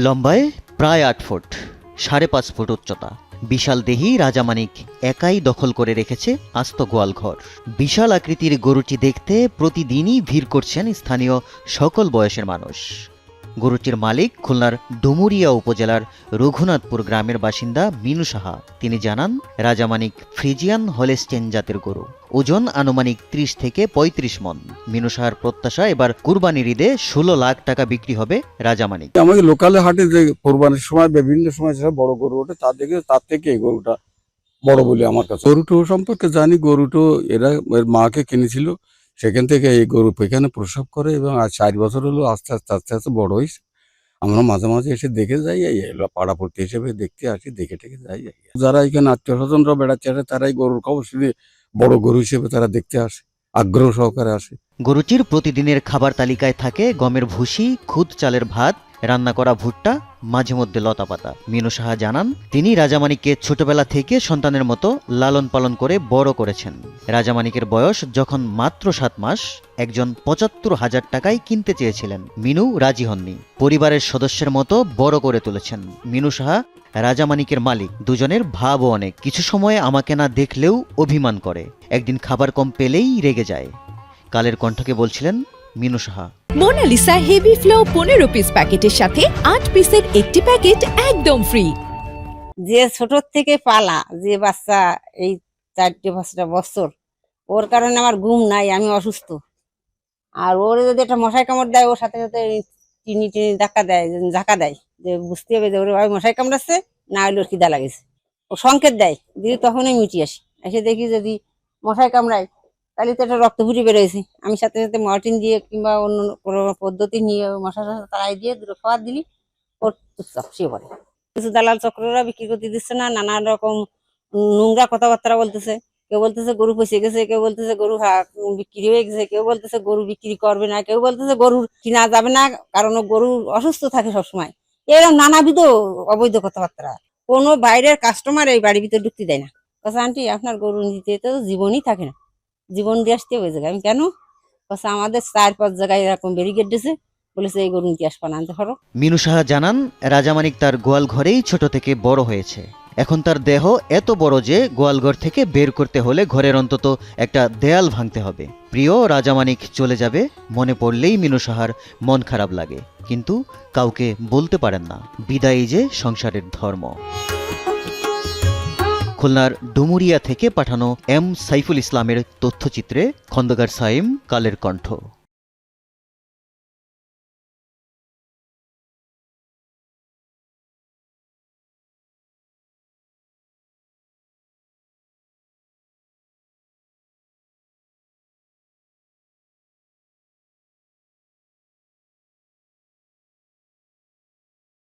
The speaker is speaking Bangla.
লম্বায় প্রায় ৮ ফুট, ৫.৫ ফুট উচ্চতা। বিশাল দেহী রাজামানিক একাই দখল করে রেখেছে আস্ত গোয়ালঘর। বিশাল আকৃতির গরুটি দেখতে প্রতিদিনই ভিড় করছেন স্থানীয় সকল বয়সের মানুষ। গরুটির মালিক খুলনার ডুমুরিয়া উপজেলার রঘুনাথপুর গ্রামের বাসিন্দা মিনু সাহা। তিনি জানান, রাজামানিক ফ্রিজিয়ান হলেস্টেইন জাতের গরু, ওজন আনুমানিক ৩০ থেকে ৩৫ মন। মিনু সাহার প্রত্যাশা, এবার কুরবানির ঈদে ১৬ লাখ টাকা বিক্রি হবে রাজামানিক। আমাদের লোকালে হাটে যে কোরবানির সময় বিভিন্ন সময় যেসব বড় গরু ওঠে তার থেকে এই গরুটা বড় বলে আমার কাছে। গরুটো সম্পর্কে জানি, গরুটো এর মাকে কিনেছিল, সেখান থেকে এই গরু এখানে প্রসব করে এবং আজ ৪ বছর হলো আস্তে আস্তে বড় হয়েছে। আমরা মাঝে মাঝে এসে দেখে যাই, পাড়াপড়তি হিসেবে দেখতে আসি, দেখে যাই। যারা এখানে আত্মীয় স্বজনরা বেড়াচ্ছে আসে, তারাই গরুর খবর শুনে বড় গরু হিসেবে তারা দেখতে আসে, আগ্রহ সহকারে আসে। গরুটির প্রতিদিনের খাবার তালিকায় থাকে গমের ভুসি, খুদ চালের ভাত, রান্না করা ভুট্টা, মাঝে মধ্যে লতাপাতা। মিনু সাহা জানান, তিনি রাজামানিককে ছোটবেলা থেকে সন্তানের মতো লালন পালন করে বড় করেছেন। রাজামানিকের বয়স যখন মাত্র ৭ মাস, একজন ৭৫,০০০ টাকায় কিনতে চেয়েছিলেন। মিনু রাজি হননি, পরিবারের সদস্যের মতো বড় করে তুলেছেন। মিনু সাহা রাজামানিকের মালিক, দুজনের ভাবও অনেক। কিছু সময় আমাকে না দেখলেও অভিমান করে, একদিন খাবার কম পেলেই রেগে যায়। কালের কণ্ঠকে বলছিলেন Minu Saha. Monalisa heavy flow 15 piece প্যাকেটের সাথে 8 পিসের একটি প্যাকেট একদম ফ্রি। যে ছোট থেকে পালা, যে বাচ্চা এই ৪-৫ বছর, ওর কারণে আমার ঘুম নাই, আমি অসুস্থ। আর ওর যদি একটা মশাই কামড় দেয়, ওর সাথে সাথে টিনি ধাক্কা দেয়, যে বুঝতে হবে যে ওর ভাই মশাই কামড়াচ্ছে, না হলে ওর খিদা লাগেছে। ও সংকেত দেয়, দিদি তখনই মিটি আসি, এসে দেখি যদি মশাই কামড়ায় তাহলে তো একটা রক্ত ফুটি বেরোয়েছে। আমি সাথে সাথে মর্টিন দিয়ে কিংবা অন্য কোনো পদ্ধতি নিয়ে মশা তাড়াই দিয়ে দুটো খাবার দিলি, ওর চুপচাপ শুয়ে পড়ে। কিছু দালাল চক্ররা বিক্রি করতে দিচ্ছে না, নানান রকম নোংরা কথাবার্তা বলতেছে। কেউ বলতেছে গরু পচে গেছে, কেউ বলতেছে গরু বিক্রি হয়ে গেছে, কেউ বলতেছে গরু বিক্রি করবে না, কেউ বলতেছে গরু কিনা যাবে না, কারণ গরু অসুস্থ থাকে সবসময়। এরকম নানাবিধ অবৈধ কথাবার্তা। কোনো বাইরের কাস্টমার এই বাড়ির ভিতরে ঢুকতে দেয় না। আচ্ছা আন্টি, আপনার গরু নিতে তো জীবনই থাকে না, জীবন দিয়ে আসতে হয়ে যায়। আমি কেন? আচ্ছা, আমাদের ৪-৫ জায়গায় এরকম ব্যারিকেড দিয়েছে, বলেছে এই গরু নিতে আসবা না, আনতে পারো। মিনু সাহা জানান, রাজামানিক তার গোয়াল ঘরেই ছোট থেকে বড় হয়েছে। এখন তার দেহ এত বড় যে গোয়ালঘর থেকে বের করতে হলে ঘরের অন্তত একটা দেয়াল ভাঙতে হবে। প্রিয় রাজামানিক চলে যাবে, মনে পড়লেই মিনু সাহার মন খারাপ লাগে, কিন্তু কাউকে বলতে পারেন না। বিদায়ী যে সংসারের ধর্ম। খুলনার ডুমুরিয়া থেকে পাঠানো এম সাইফুল ইসলামের তথ্যচিত্রে খন্দকার সাইম, কালের কণ্ঠ।